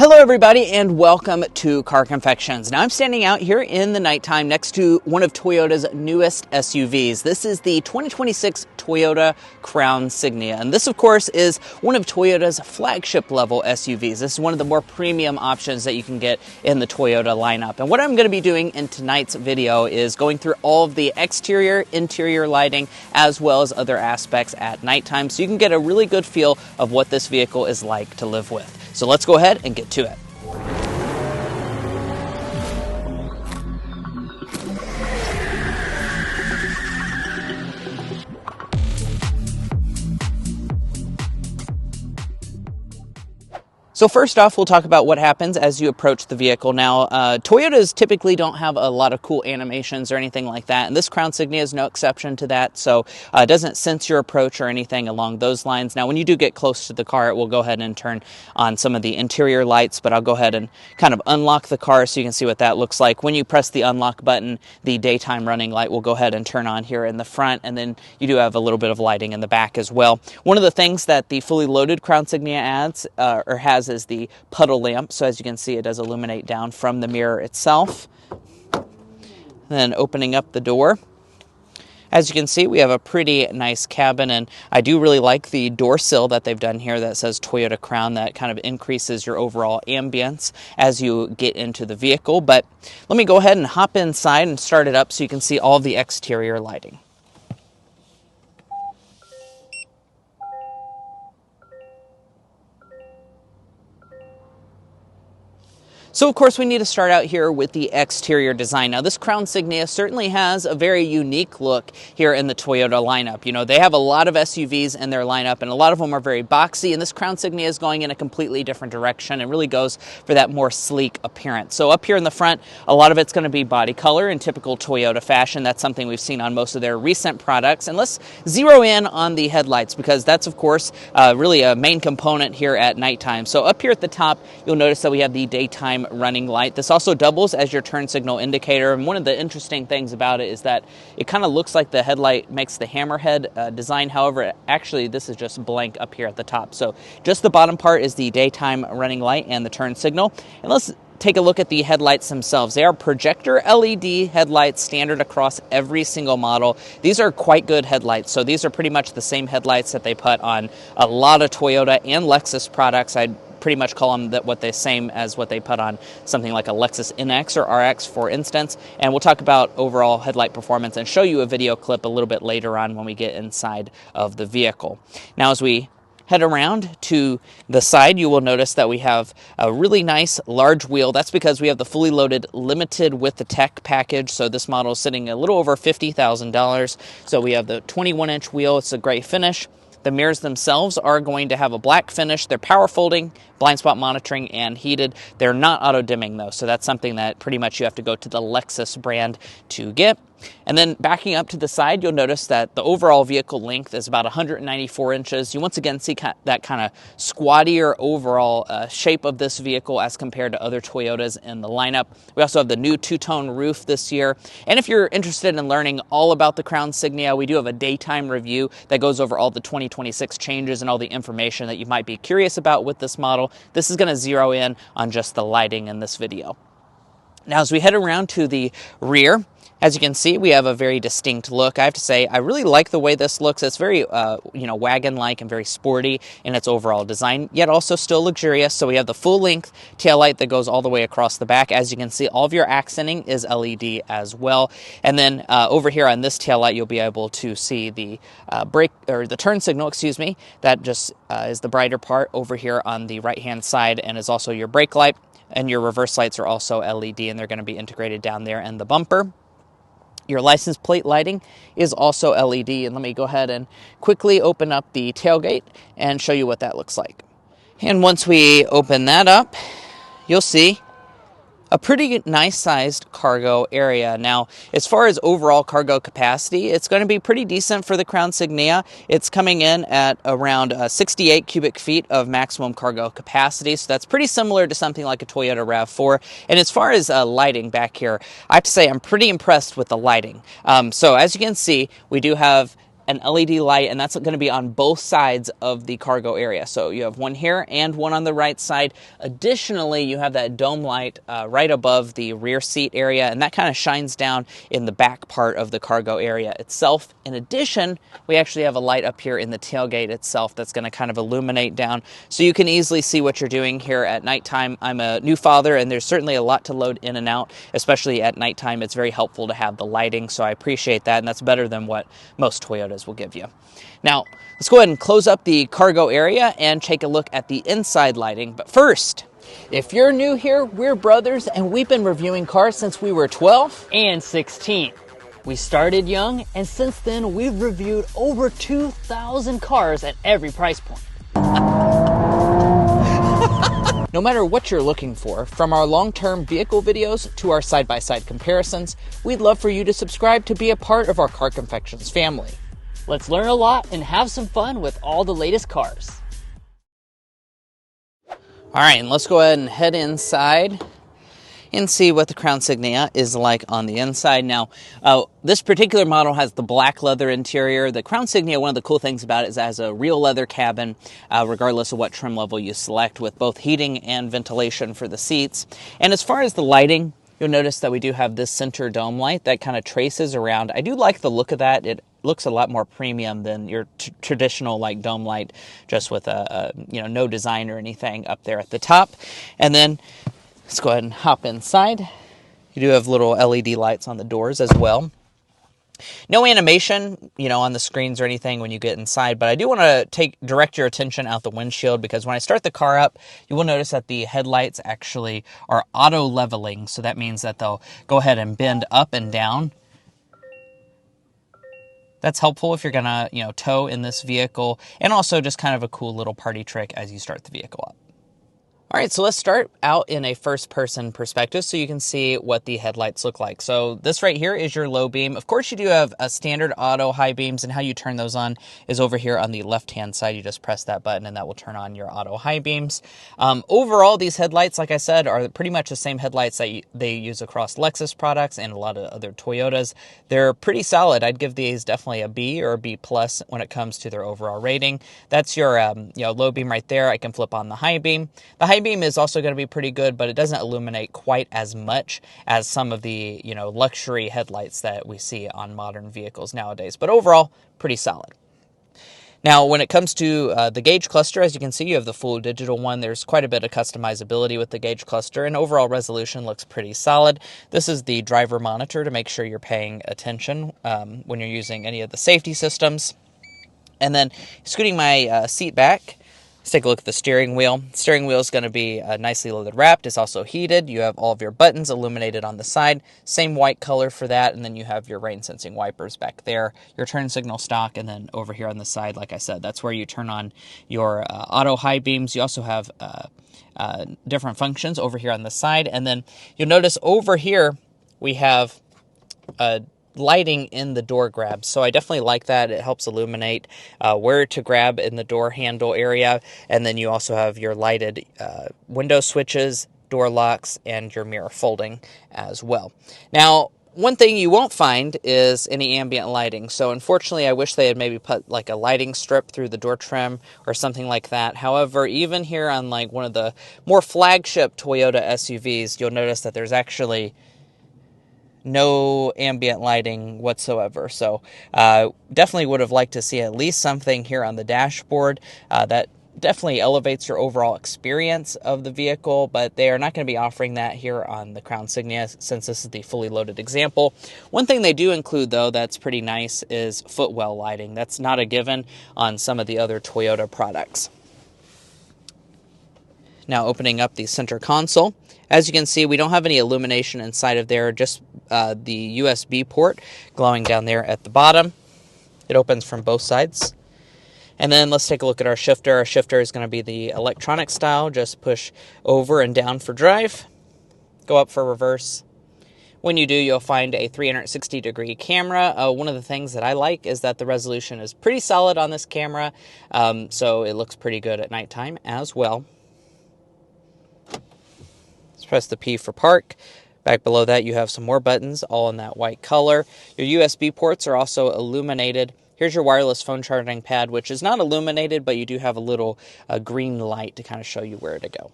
Hello everybody and welcome to Car Confections. Now I'm standing out here in the nighttime next to one of Toyota's newest SUVs. This is the 2026 Toyota Crown Signia, and this of course is one of Toyota's flagship level SUVs. This is one of the more premium options that you can get in the Toyota lineup. And what I'm going to be doing in tonight's video is going through all of the exterior, interior lighting, as well as other aspects at nighttime, so you can get a really good feel of what this vehicle is like to live with. So let's go ahead and get to it. So first off, we'll talk about what happens as you approach the vehicle. Now, Toyotas typically don't have a lot of cool animations or anything like that, and this Crown Signia is no exception to that, so it doesn't sense your approach or anything along those lines. Now, when you do get close to the car, it will go ahead and turn on some of the interior lights, but I'll go ahead and kind of unlock the car so you can see what that looks like. When you press the unlock button, the daytime running light will go ahead and turn on here in the front, and then you do have a little bit of lighting in the back as well. One of the things that the fully loaded Crown Signia adds, or has, is the puddle lamp. So as you can see, it does illuminate down from the mirror itself. Then opening up the door, as you can see, we have a pretty nice cabin, and I do really like the door sill that they've done here that says Toyota Crown. That kind of increases your overall ambience as you get into the vehicle. But let me go ahead and hop inside and start it up so you can see all of the exterior lighting. So of course we need to start out here with the exterior design. Now this Crown Signia certainly has a very unique look here in the Toyota lineup. You know, they have a lot of SUVs in their lineup and a lot of them are very boxy, and this Crown Signia is going in a completely different direction and really goes for that more sleek appearance. So up here in the front, a lot of it's going to be body color in typical Toyota fashion. That's something we've seen on most of their recent products. And let's zero in on the headlights, because that's of course really a main component here at nighttime. So up here at the top, you'll notice that we have the daytime running light. This also doubles as your turn signal indicator, and one of the interesting things about it is that it kind of looks like the headlight makes the hammerhead design. However, actually this is just blank up here at the top. So just the bottom part is the daytime running light and the turn signal. And let's take a look at the headlights themselves. They are projector LED headlights, standard across every single model. These are quite good headlights. So these are pretty much the same headlights that they put on a lot of Toyota and Lexus products. I'd pretty much call them what they same as what they put on something like a Lexus NX or RX, for instance. And we'll talk about overall headlight performance and show you a video clip a little bit later on when we get inside of the vehicle. Now as we head around to the side, you will notice that we have a really nice large wheel. That's because we have the fully loaded limited with the tech package. So this model is sitting a little over $50,000. So we have the 21-inch wheel. It's a great finish. The mirrors themselves are going to have a black finish. They're power folding, blind spot monitoring, and heated. They're not auto dimming though, so that's something that pretty much you have to go to the Lexus brand to get. And then backing up to the side, you'll notice that the overall vehicle length is about 194 inches. You once again see that kind of squattier overall shape of this vehicle as compared to other Toyotas in the lineup. We also have the new two-tone roof this year. And if you're interested in learning all about the Crown Signia, we do have a daytime review that goes over all the 2026 changes and all the information that you might be curious about with this model. This is going to zero in on just the lighting in this video. Now as we head around to the rear, as you can see, we have a very distinct look. I have to say, I really like the way this looks. It's very, wagon-like and very sporty in its overall design, yet also still luxurious. So we have the full-length taillight that goes all the way across the back. As you can see, all of your accenting is LED as well. And then over here on this taillight, you'll be able to see the the turn signal, excuse me. That just is the brighter part over here on the right-hand side, and is also your brake light. And your reverse lights are also LED, and they're going to be integrated down there in the bumper. Your license plate lighting is also LED, and let me go ahead and quickly open up the tailgate and show you what that looks like. And once we open that up, you'll see a pretty nice sized cargo area. Now, as far as overall cargo capacity, it's going to be pretty decent for the Crown Signia. It's coming in at around 68 cubic feet of maximum cargo capacity, so that's pretty similar to something like a Toyota RAV4. And as far as lighting back here, I have to say I'm pretty impressed with the lighting. So as you can see, we do have an LED light, and that's going to be on both sides of the cargo area. So you have one here and one on the right side. Additionally, you have that dome light right above the rear seat area, and that kind of shines down in the back part of the cargo area itself. In addition, we actually have a light up here in the tailgate itself that's going to kind of illuminate down, so you can easily see what you're doing here at nighttime. I'm a new father, and there's certainly a lot to load in and out, especially at nighttime. It's very helpful to have the lighting, so I appreciate that, and that's better than what most Toyotas will give you. Now, let's go ahead and close up the cargo area and take a look at the inside lighting. But first, if you're new here, we're brothers, and we've been reviewing cars since we were 12 and 16. We started young, and since then we've reviewed over 2,000 cars at every price point. No matter what you're looking for, from our long-term vehicle videos to our side-by-side comparisons, we'd love for you to subscribe to be a part of our Car Confections family. Let's learn a lot and have some fun with all the latest cars. All right, and let's go ahead and head inside and see what the Crown Signia is like on the inside. Now, this particular model has the black leather interior. The Crown Signia, one of the cool things about it is it has a real leather cabin, regardless of what trim level you select, with both heating and ventilation for the seats. And as far as the lighting, you'll notice that we do have this center dome light that kind of traces around. I do like the look of that. It looks a lot more premium than your traditional like dome light, just with no design or anything up there at the top. And then let's go ahead and hop inside. You do have little LED lights on the doors as well. No animation, on the screens or anything when you get inside, but I do want to direct your attention out the windshield, because when I start the car up, you will notice that the headlights actually are auto leveling. So that means that they'll go ahead and bend up and down. That's helpful if you're gonna, tow in this vehicle, and also just kind of a cool little party trick as you start the vehicle up. All right, so let's start out in a first-person perspective so you can see what the headlights look like. So this right here is your low beam. Of course, you do have a standard auto high beams, and how you turn those on is over here on the left-hand side. You just press that button, and that will turn on your auto high beams. Overall, these headlights, like I said, are pretty much the same headlights that they use across Lexus products and a lot of other Toyotas. They're pretty solid. I'd give these definitely a B or a B plus when it comes to their overall rating. That's your low beam right there. I can flip on the high beam. The high beam is also going to be pretty good, but it doesn't illuminate quite as much as some of the luxury headlights that we see on modern vehicles nowadays. But overall, pretty solid. Now, when it comes to the gauge cluster, as you can see, you have the full digital one. There's quite a bit of customizability with the gauge cluster, and overall resolution looks pretty solid. This is the driver monitor to make sure you're paying attention when you're using any of the safety systems. And then scooting my seat back, let's take a look at the steering wheel. Steering wheel is going to be nicely leather wrapped. It's also heated. You have all of your buttons illuminated on the side. Same white color for that. And then you have your rain sensing wipers back there. Your turn signal stock. And then over here on the side, like I said, that's where you turn on your auto high beams. You also have different functions over here on the side. And then you'll notice over here we have lighting in the door grabs. So I definitely like that. It helps illuminate where to grab in the door handle area. And then you also have your lighted window switches, door locks, and your mirror folding as well. Now, one thing you won't find is any ambient lighting. So unfortunately, I wish they had maybe put like a lighting strip through the door trim or something like that. However, even here on like one of the more flagship Toyota SUVs, you'll notice that there's actually no ambient lighting whatsoever. So definitely would have liked to see at least something here on the dashboard that definitely elevates your overall experience of the vehicle, but they are not going to be offering that here on the Crown Signia since this is the fully loaded example. One thing they do include, though, that's pretty nice is footwell lighting. That's not a given on some of the other Toyota products. Now opening up the center console. As you can see, we don't have any illumination inside of there, just the USB port glowing down there at the bottom. It opens from both sides. And then let's take a look at our shifter. Our shifter is going to be the electronic style. Just push over and down for drive, go up for reverse. When you do, you'll find a 360-degree camera. One of the things that I like is that the resolution is pretty solid on this camera, so it looks pretty good at nighttime as well. Press the P for park. Back below that, you have some more buttons, all in that white color. Your USB ports are also illuminated Here's your wireless phone charging pad, which is not illuminated, but you do have a little green light to kind of show you where to go.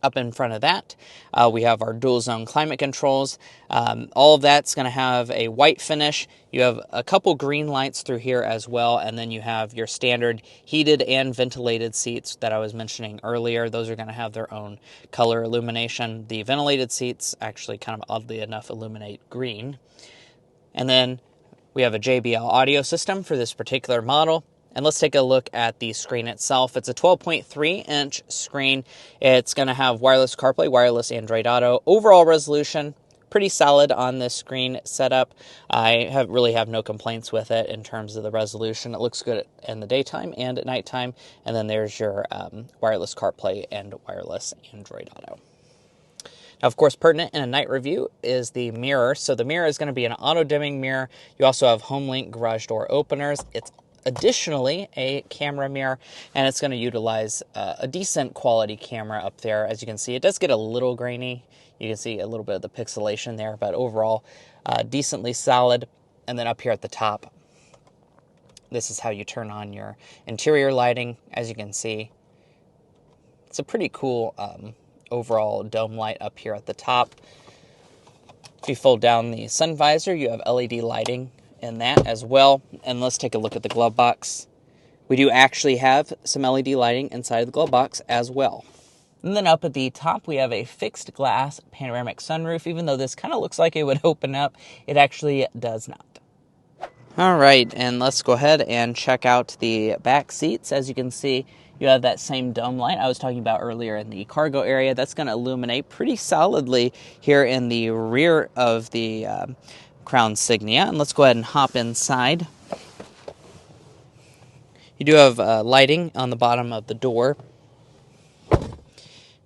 Up in front of that, we have our dual zone climate controls. All of that's going to have a white finish. You have a couple green lights through here as well, and then you have your standard heated and ventilated seats that I was mentioning earlier. Those are going to have their own color illumination. The ventilated seats actually kind of oddly enough illuminate green. And then we have a JBL audio system for this particular model. And let's take a look at the screen itself. It's a 12.3-inch screen. It's going to have wireless CarPlay, wireless Android Auto. Overall resolution, pretty solid on this screen setup. I really have no complaints with it in terms of the resolution. It looks good in the daytime and at nighttime. And then there's your wireless CarPlay and wireless Android Auto. Now, of course, pertinent in a night review is the mirror. So the mirror is going to be an auto-dimming mirror. You also have HomeLink garage door openers. It's additionally a camera mirror, and it's going to utilize a decent quality camera up there. As you can see, it does get a little grainy. You can see a little bit of the pixelation there, but overall decently solid. And then up here at the top, this is how you turn on your interior lighting. As you can see, it's a pretty cool overall dome light up here at the top. If you fold down the sun visor, you have LED lighting in that as well. And let's take a look at the glove box. We do actually have some LED lighting inside of the glove box as well. And then up at the top, we have a fixed glass panoramic sunroof. Even though this kind of looks like it would open up, it actually does not. All right, and let's go ahead and check out the back seats. As you can see, you have that same dome light I was talking about earlier in the cargo area. That's going to illuminate pretty solidly here in the rear of the Crown Signia. And let's go ahead and hop inside. You do have lighting on the bottom of the door.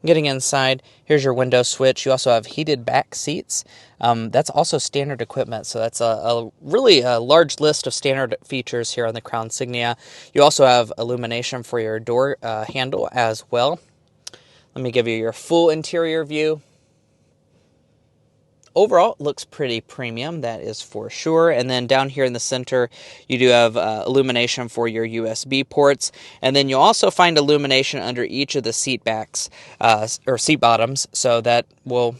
Getting inside, here's your window switch. You also have heated back seats. That's also standard equipment, so that's a really large list of standard features here on the Crown Signia. You also have illumination for your door handle as well. Let me give you your full interior view. Overall, it looks pretty premium, that is for sure. And then down here in the center, you do have illumination for your USB ports. And then you'll also find illumination under each of the seat backs, or seat bottoms. So that will,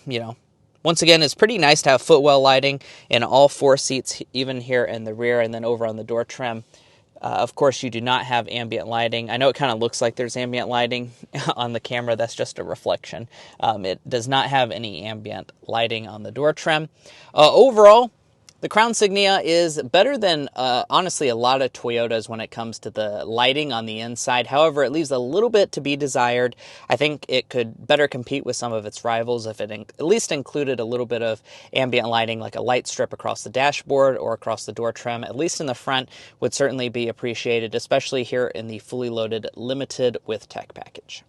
once again, it's pretty nice to have footwell lighting in all four seats, even here in the rear and then over on the door trim. Of course, you do not have ambient lighting. I know it kind of looks like there's ambient lighting on the camera. That's just a reflection. It does not have any ambient lighting on the door trim. Overall, the Crown Signia is better than, honestly, a lot of Toyotas when it comes to the lighting on the inside. However, it leaves a little bit to be desired. I think it could better compete with some of its rivals if it at least included a little bit of ambient lighting, like a light strip across the dashboard or across the door trim, at least in the front, would certainly be appreciated, especially here in the fully loaded Limited with Tech package.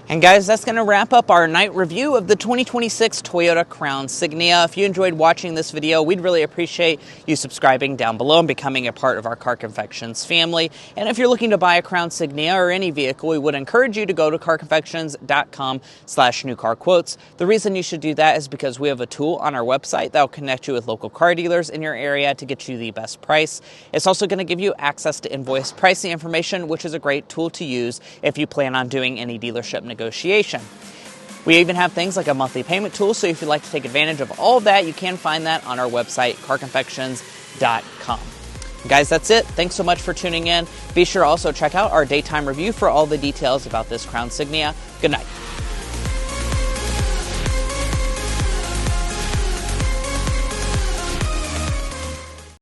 And guys, that's going to wrap up our night review of the 2026 Toyota Crown Signia. If you enjoyed watching this video, we'd really appreciate you subscribing down below and becoming a part of our Car Confections family. And if you're looking to buy a Crown Signia or any vehicle, we would encourage you to go to carconfections.com/newcarquotes. The reason you should do that is because we have a tool on our website that will connect you with local car dealers in your area to get you the best price. It's also going to give you access to invoice pricing information, which is a great tool to use if you plan on doing any dealership negotiation. We even have things like a monthly payment tool, so if you'd like to take advantage of all of that, you can find that on our website, carconfections.com. Guys, that's it. Thanks so much for tuning in. Be sure to also check out our daytime review for all the details about this Crown Signia. Good night.